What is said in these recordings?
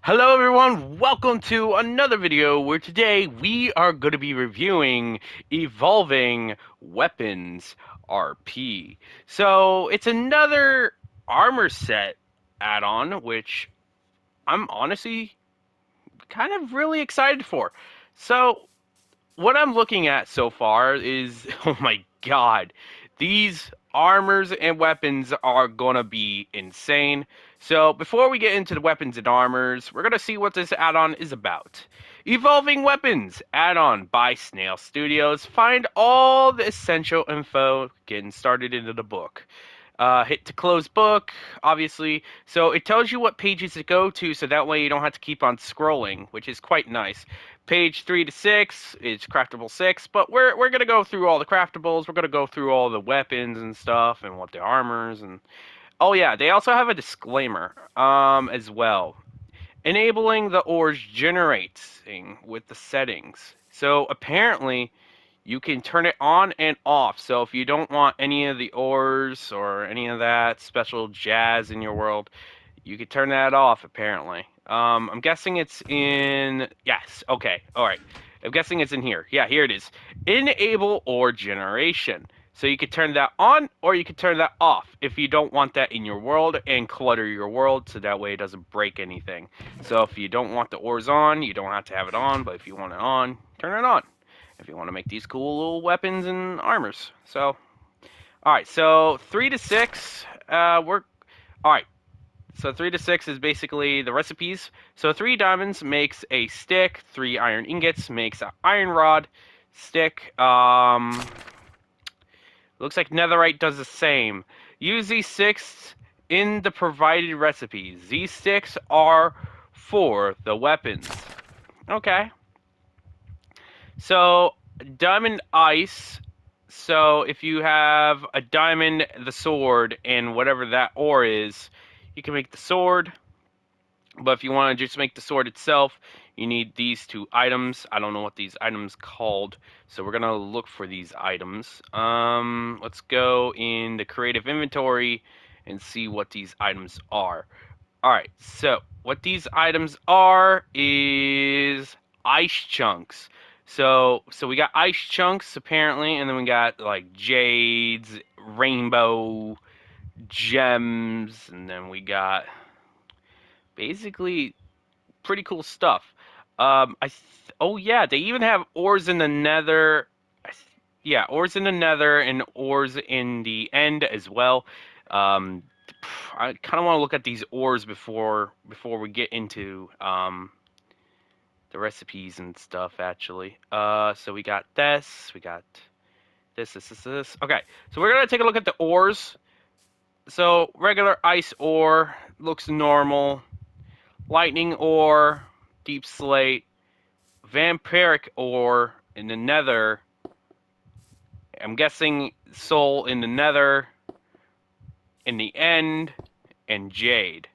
Hello everyone, welcome to another video where today we are going to be reviewing Evolving Weapons RP. So it's another armor set add-on, which I'm honestly kind of really excited for. So what I'm looking at so far is, oh my god, these armors and weapons are gonna be insane. So before we get into the weapons and armors, we're gonna see what this add-on is about. Evolving Weapons add-on by Snail Studios. Find all the essential info getting started into the book. Hit to close book, obviously. So it tells you what pages to go to, so that way you don't have to keep on scrolling, which is quite nice. Page 3 to 6 is craftable 6, but we're gonna go through all the craftables. We're gonna go through all the weapons and stuff, and what the armors and oh yeah, they also have a disclaimer as well, enabling the ores generating with the settings. So apparently you can turn it on and off. So if you don't want any of the ores or any of that special jazz in your world, you can turn that off apparently. I'm guessing it's in, yes, okay, all right. I'm guessing it's in here. Yeah, here it is. Enable ore generation. So you could turn that on or you could turn that off if you don't want that in your world and clutter your world so that way it doesn't break anything. So if you don't want the ores on, you don't have to have it on, but if you want it on, turn it on. If you want to make these cool little weapons and armors. So, all right, so 3 to 6, we're all right. So 3 to 6 is basically the recipes. So 3 diamonds makes a stick, 3 iron ingots makes an iron rod stick. Looks like netherite does the same. Use these sticks in the provided recipes. These sticks are for the weapons. Okay. So diamond ice. So if you have a diamond, the sword, and whatever that ore is, you can make the sword. But if you want to just make the sword itself, you need these 2 items. I don't know what these items called, so we're gonna look for these items. Let's go in the creative inventory and see what these items are. All right, so what these items are is ice chunks. So we got ice chunks apparently, and then we got like jades, rainbow gems, and then we got basically pretty cool stuff. Oh yeah, they even have ores in the nether. Yeah, ores in the nether and ores in the end as well. Um, I kind of want to look at these ores before we get into the recipes and stuff. Actually, so we got this, we got this. Okay, so we're gonna take a look at the ores. So regular ice ore looks normal. Lightning ore, deep slate, vampiric ore in the nether. I'm guessing soul in the nether, in the end, and jade.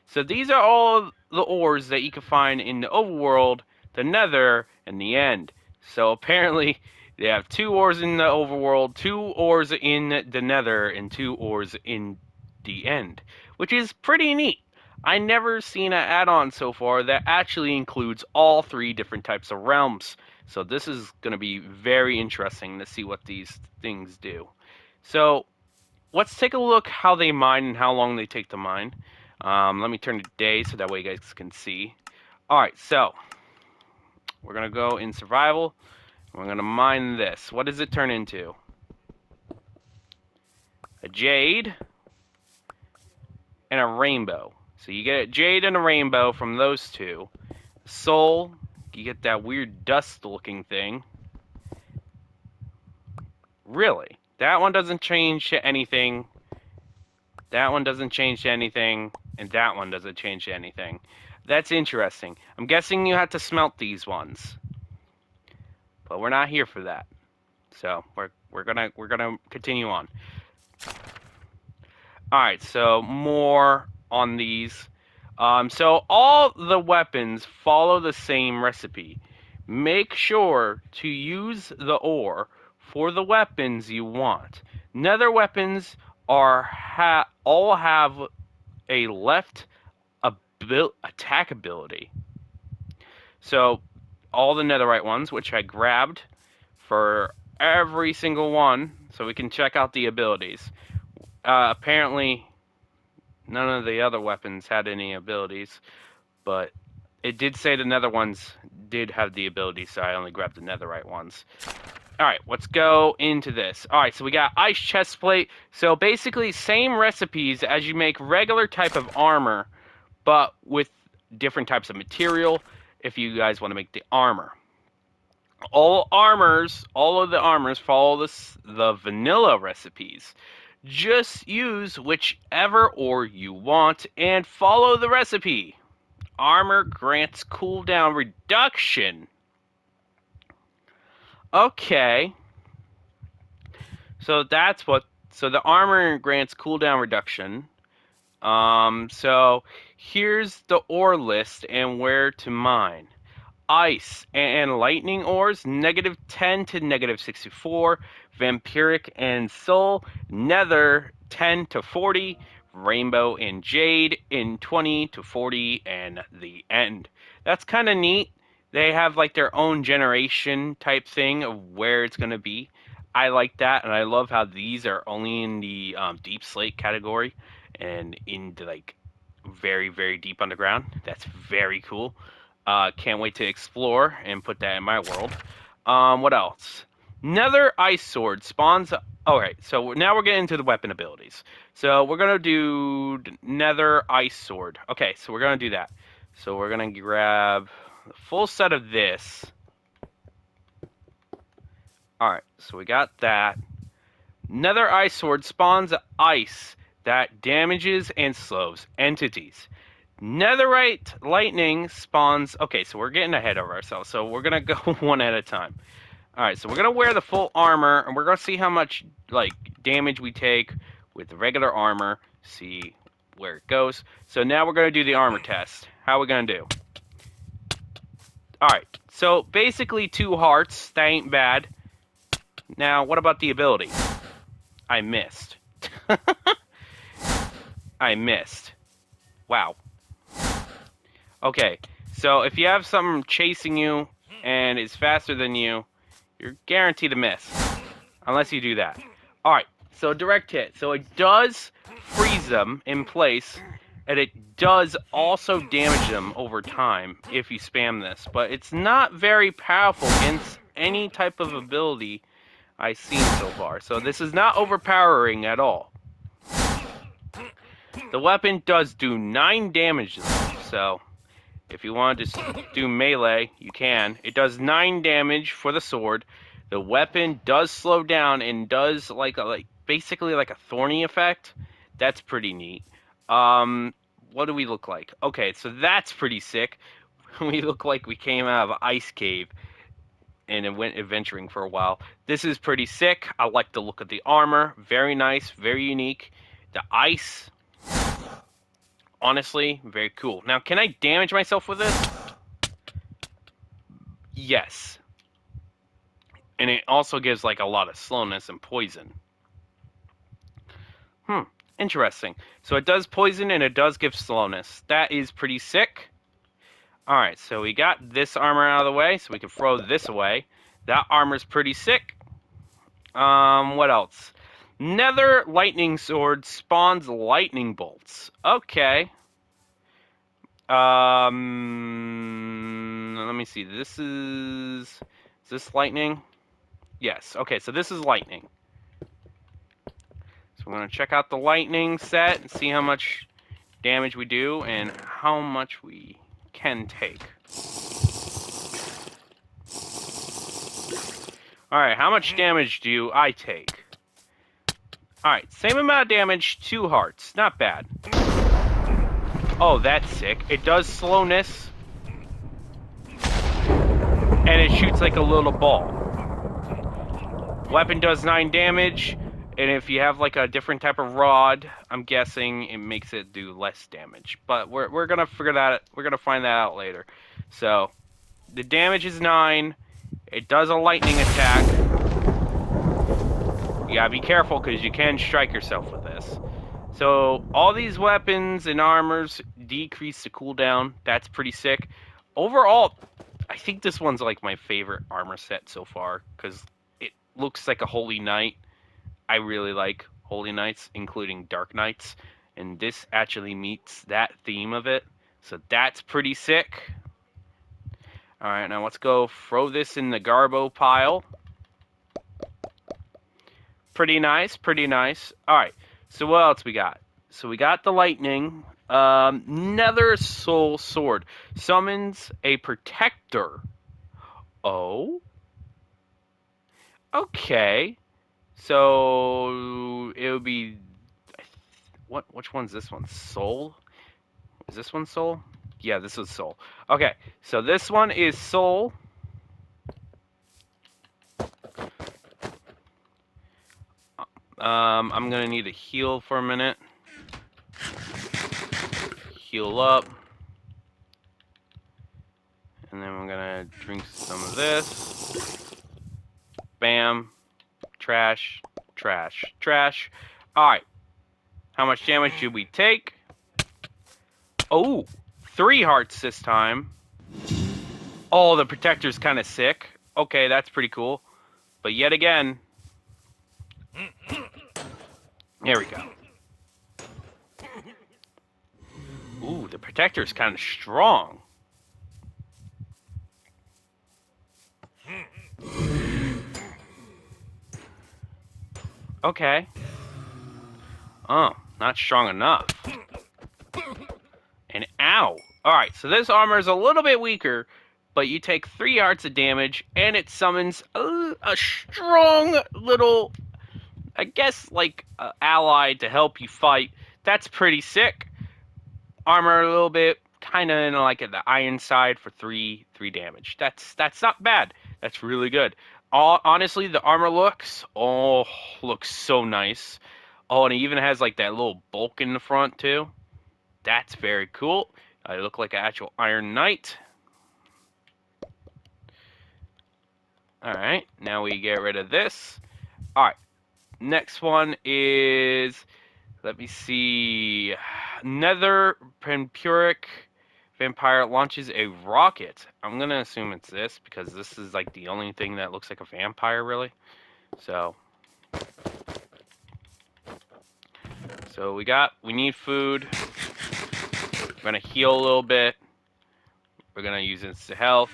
So these are all the ores that you can find in the overworld, the nether, and the end. So apparently they have 2 ores in the overworld, 2 ores in the nether, and 2 ores in the end, which is pretty neat. I never seen an add-on so far that actually includes all 3 different types of realms. So this is going to be very interesting to see what these things do. So let's take a look how they mine and how long they take to mine. Let me turn to day so that way you guys can see. All right, so we're gonna go in survival. We're gonna mine this. What does it turn into? A jade and a rainbow. So you get a jade and a rainbow from those 2. Soul, you get that weird dust-looking thing. Really? That one doesn't change to anything. That one doesn't change to anything. And that one doesn't change to anything. That's interesting. I'm guessing you had to smelt these ones. But we're not here for that. So we're gonna continue on. Alright, so more on these. So all the weapons follow the same recipe. Make sure to use the ore for the weapons you want. Nether weapons are all have a left, a attack ability. So all the netherite ones, which I grabbed for every single one, so we can check out the abilities. Apparently, none of the other weapons had any abilities, but it did say the nether ones did have the ability, so I only grabbed the netherite ones. Alright, let's go into this. Alright, so we got ice chest plate. So basically, same recipes as you make regular type of armor, but with different types of material if you guys want to make the armor. All of the armors follow the vanilla recipes. Just use whichever ore you want and follow the recipe. Armor grants cooldown reduction. Okay. So so the armor grants cooldown reduction. So here's the ore list and where to mine. Ice and lightning ores, -10 to -64. Vampiric and soul, nether 10 to 40. Rainbow and jade in 20 to 40, and the end. That's kind of neat. They have like their own generation type thing of where it's going to be. I like that, and I love how these are only in the deep slate category and into like very, very deep underground. That's very cool. Can't wait to explore and put that in my world. What else? Nether ice sword spawns. Alright, so now we're getting into the weapon abilities. So we're gonna do nether ice sword. Okay, so we're gonna do that. So we're gonna grab the full set of this. Alright, so we got that. Nether ice sword spawns ice that damages and slows entities. Netherite lightning spawns. Okay, so we're getting ahead of ourselves. So we're gonna go one at a time. All right, so we're gonna wear the full armor, and we're gonna see how much like damage we take with the regular armor. See where it goes. So now we're gonna do the armor test. How are we gonna do? All right. So basically 2 hearts. That ain't bad. Now what about the ability? I missed. I missed. Wow. Okay, so if you have something chasing you and is faster than you, you're guaranteed to miss. Unless you do that. Alright, so direct hit. So it does freeze them in place, and it does also damage them over time if you spam this. But it's not very powerful against any type of ability I've seen so far. So this is not overpowering at all. The weapon does do 9 damage though, so if you want to just do melee, you can. It does 9 damage for the sword. The weapon does slow down and does basically like a thorny effect. That's pretty neat. What do we look like? Okay, so that's pretty sick. We look like we came out of an ice cave and it went adventuring for a while. This is pretty sick. I like the look of the armor. Very nice, very unique. The ice, honestly, very cool. Now, can I damage myself with this? Yes. And it also gives like a lot of slowness and poison. Interesting. So it does poison and it does give slowness. That is pretty sick. Alright, so we got this armor out of the way, so we can throw this away. That armor's pretty sick. What else? Nether lightning sword spawns lightning bolts. Okay. Let me see. Is this lightning? Yes. Okay, so this is lightning. So we're going to check out the lightning set and see how much damage we do and how much we can take. Alright, how much damage do I take? Alright, same amount of damage, 2 hearts. Not bad. Oh, that's sick. It does slowness. And it shoots like a little ball. Weapon does 9 damage. And if you have like a different type of rod, I'm guessing it makes it do less damage. But we're gonna figure that. We're gonna find that out later. So the damage is 9. It does a lightning attack. You gotta be careful because you can strike yourself with this. So all these weapons and armors decrease the cooldown. That's pretty sick. Overall, I think this one's like my favorite armor set so far because it looks like a Holy Knight. I really like Holy Knights, including Dark Knights, and this actually meets that theme of it. So that's pretty sick. All right, now let's go throw this in the Garbo pile. Pretty nice, pretty nice. All right, so what else we got? So we got the lightning. Nether Soul Sword summons a protector. Oh, okay. So it would be what? Which one's this one? Soul? Is this one Soul? Yeah, this is Soul. Okay, so this one is Soul. I'm gonna need to heal for a minute. Heal up. And then I'm gonna drink some of this. Bam. Trash. Trash. Trash. Alright. How much damage did we take? Oh, 3 hearts this time. Oh, the protector's kind of sick. Okay, that's pretty cool. But yet again... There we go. Ooh, the protector's kind of strong. Okay. Oh, not strong enough. And ow. Alright, so this armor is a little bit weaker, but you take 3 hearts of damage, and it summons a strong little, I guess, like, ally to help you fight. That's pretty sick. Armor a little bit, kind of in like the iron side for 3 damage. That's not bad. That's really good. Honestly, the armor looks so nice. Oh, and it even has like that little bulk in the front too. That's very cool. I look like an actual Iron Knight. Alright, now we get rid of this. Alright, next one is, let me see, Nether vampiric vampire launches a rocket. I'm going to assume it's this because this is like the only thing that looks like a vampire really. So we need food. We're going to heal a little bit. We're going to use instant health.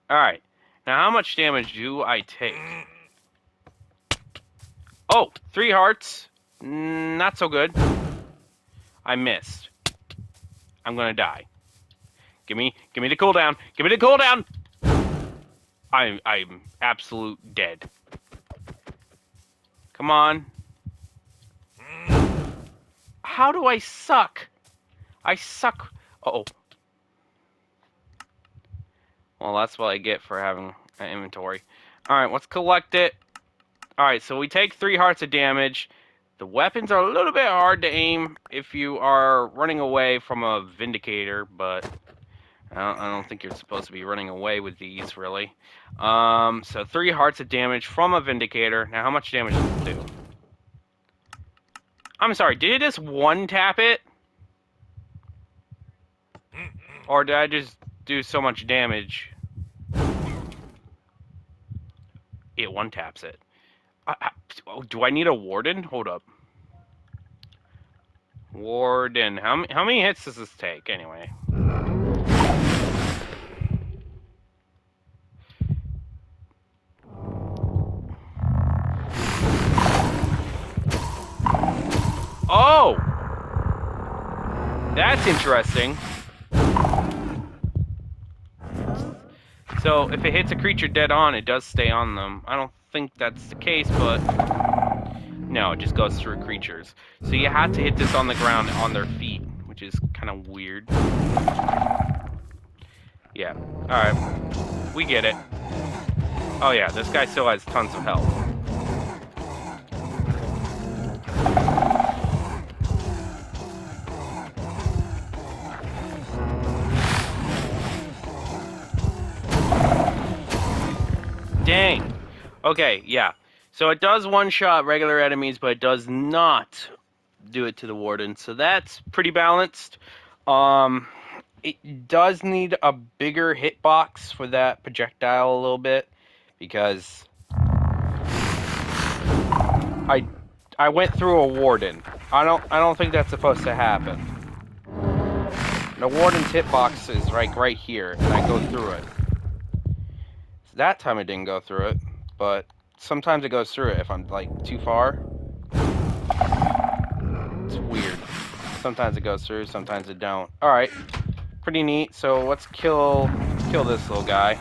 Alright. Now, how much damage do I take? Oh, 3 hearts. Not so good. I missed. I'm going to die. Give me the cooldown. Give me the cooldown. I'm absolute dead. Come on. How do I suck? I suck. Uh-oh. Well, that's what I get for having an inventory. Alright, let's collect it. Alright, so we take 3 hearts of damage. The weapons are a little bit hard to aim if you are running away from a Vindicator, but I don't think you're supposed to be running away with these, really. So 3 hearts of damage from a Vindicator. Now, how much damage does it do? I'm sorry, did it just one-tap it? Or did I just do so much damage? It one-taps it. Do I need a Warden? Hold up. Warden. How many hits does this take, anyway? Oh! That's interesting. So, if it hits a creature dead on, it does stay on them. I don't think that's the case, but... No, it just goes through creatures. So you have to hit this on the ground on their feet, which is kind of weird. Yeah. Alright. We get it. Oh yeah, this guy still has tons of health. Dang. Okay, yeah. So it does one-shot regular enemies, but it does not do it to the warden. So that's pretty balanced. Um, it does need a bigger hitbox for that projectile a little bit because I went through a warden. I don't think that's supposed to happen. The warden's hitbox is like right here, and I go through it. So that time I didn't go through it, but sometimes it goes through it if I'm like too far. It's weird. Sometimes it goes through, sometimes it don't. All right, pretty neat. So let's kill this little guy.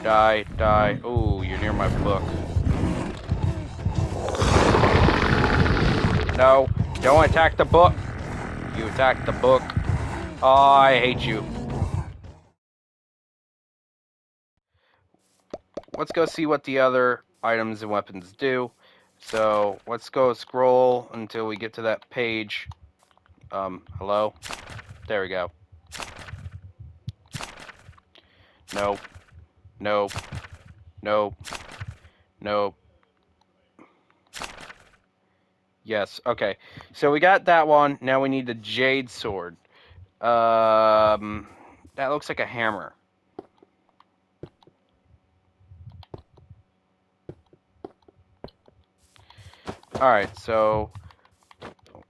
Die, die. Oh, you're near my book. No, don't attack the book. You attacked the book. Oh, I hate you. Let's go see what the other items and weapons do. So let's go scroll until we get to that page. Hello? There we go. Nope. Nope. Nope. Nope. Yes, okay. So we got that one. Now we need the jade sword. That looks like a hammer. Alright, so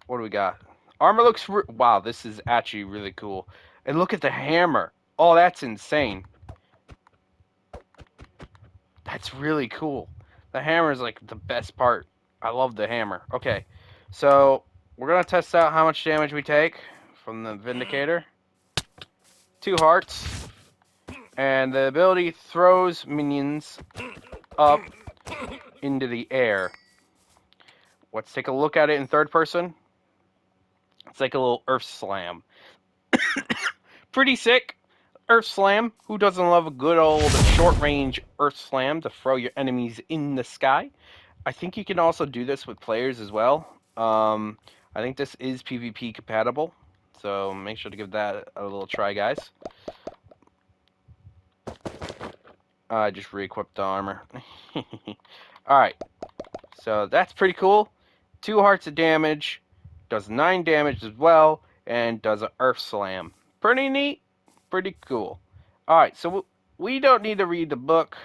what do we got? Armor looks... wow, this is actually really cool. And look at the hammer. Oh, that's insane. That's really cool. The hammer is like the best part. I love the hammer. Okay, so we're going to test out how much damage we take from the Vindicator. 2 hearts. And the ability throws minions up into the air. Let's take a look at it in third person. It's like a little earth slam. Pretty sick. Earth slam. Who doesn't love a good old short range earth slam to throw your enemies in the sky? I think you can also do this with players as well. I think this is PvP compatible. So make sure to give that a little try, guys. I just re-equipped the armor. Alright. So that's pretty cool. 2 hearts of damage. Does 9 damage as well. And does an earth slam. Pretty neat. Pretty cool. Alright, so we don't need to read the book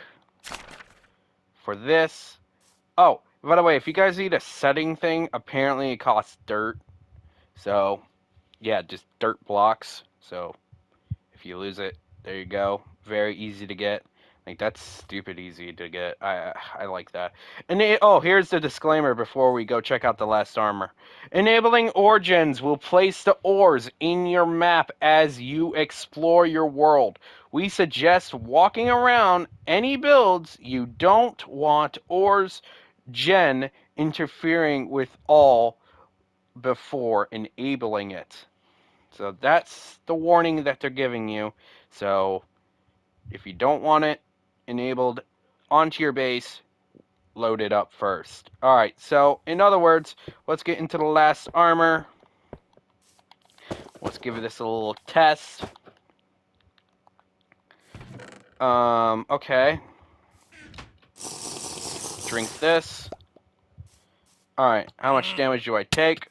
for this. Oh, by the way, if you guys need a setting thing, apparently it costs dirt. So, yeah, just dirt blocks. So, if you lose it, there you go. Very easy to get. Like, that's stupid easy to get. I like that. And oh, here's the disclaimer before we go check out the last armor. Enabling origins will place the ores in your map as you explore your world. We suggest walking around any builds you don't want ores gen interfering with all before enabling it. So that's the warning that they're giving you. So if you don't want it enabled onto your base, load it up first. Alright, so in other words, let's get into the last armor. Let's give this a little test. Okay. Drink this. Alright, how much damage do I take?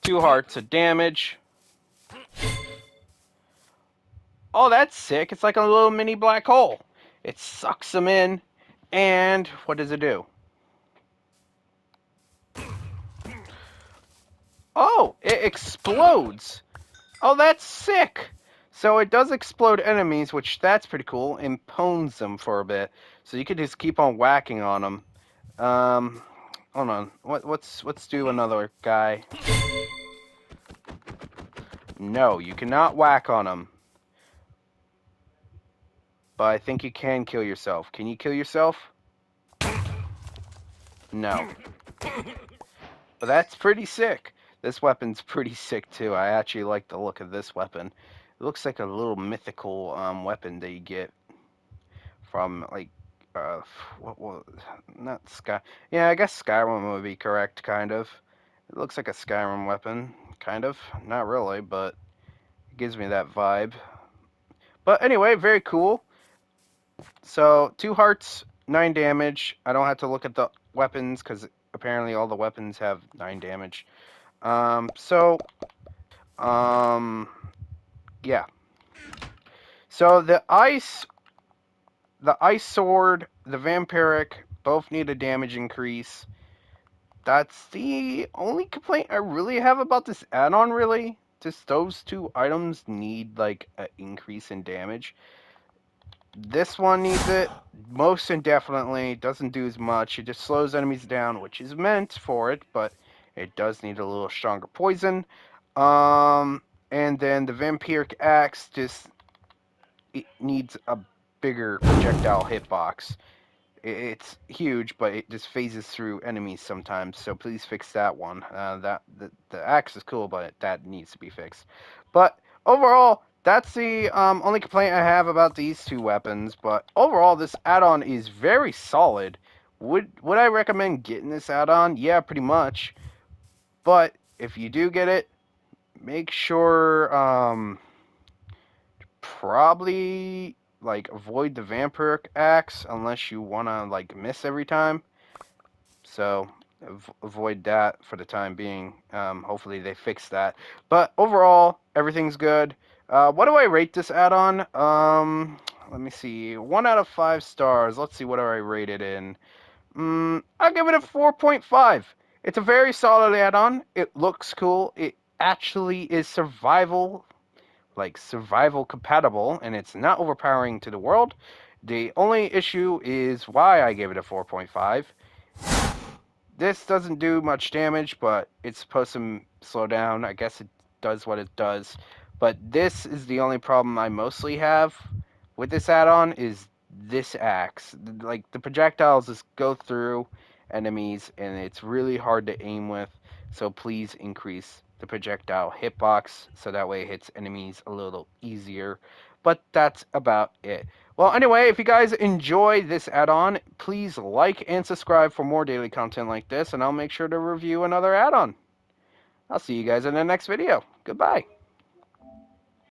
2 hearts of damage. Oh, that's sick. It's like a little mini black hole. It sucks them in. And what does it do? Oh, it explodes. Oh, that's sick. So it does explode enemies, which that's pretty cool, and pones them for a bit. So you could just keep on whacking on them. Hold on. Let's do another guy. No, you cannot whack on them. But I think you can kill yourself. Can you kill yourself? No. But that's pretty sick. This weapon's pretty sick too. I actually like the look of this weapon. It looks like a little mythical weapon that you get from like what not Sky. Yeah, I guess Skyrim would be correct, kind of. It looks like a Skyrim weapon, kind of. Not really, but it gives me that vibe. But anyway, very cool. So 2 hearts, 9 damage. I don't have to look at the weapons because apparently all the weapons have 9 damage. So yeah. So the ice sword, the vampiric both need a damage increase. That's the only complaint I really have about this add-on, really. Just those two items need like an increase in damage. This one needs it most indefinitely. Doesn't do as much. It just slows enemies down, which is meant for it, but it does need a little stronger poison. And then the vampiric axe just it needs a bigger projectile hitbox. It's huge, but it just phases through enemies sometimes. So please fix that one. The axe is cool, but that needs to be fixed. But overall, that's the only complaint I have about these two weapons. But overall, this add-on is very solid. Would I recommend getting this add-on? Yeah, pretty much. But if you do get it, make sure probably like avoid the vampiric axe unless you wanna like miss every time. So avoid that for the time being. Hopefully they fix that. But overall, everything's good. What do I rate this add-on? Let me see. 1 out of 5 stars. Let's see what do I rate it in. I'll give it a 4.5. It's a very solid add-on. It looks cool. It actually is survival compatible, and it's not overpowering to the world. The only issue is why I gave it a 4.5. This doesn't do much damage, but it's supposed to slow down. I guess it does what it does. But this is the only problem I mostly have with this add-on is this axe. Like, the projectiles just go through enemies, and it's really hard to aim with. So please increase the projectile hitbox so that way it hits enemies a little easier. But that's about it. Well, anyway, if you guys enjoy this add-on, please like and subscribe for more daily content like this, and I'll make sure to review another add-on. I'll see you guys in the next video. Goodbye.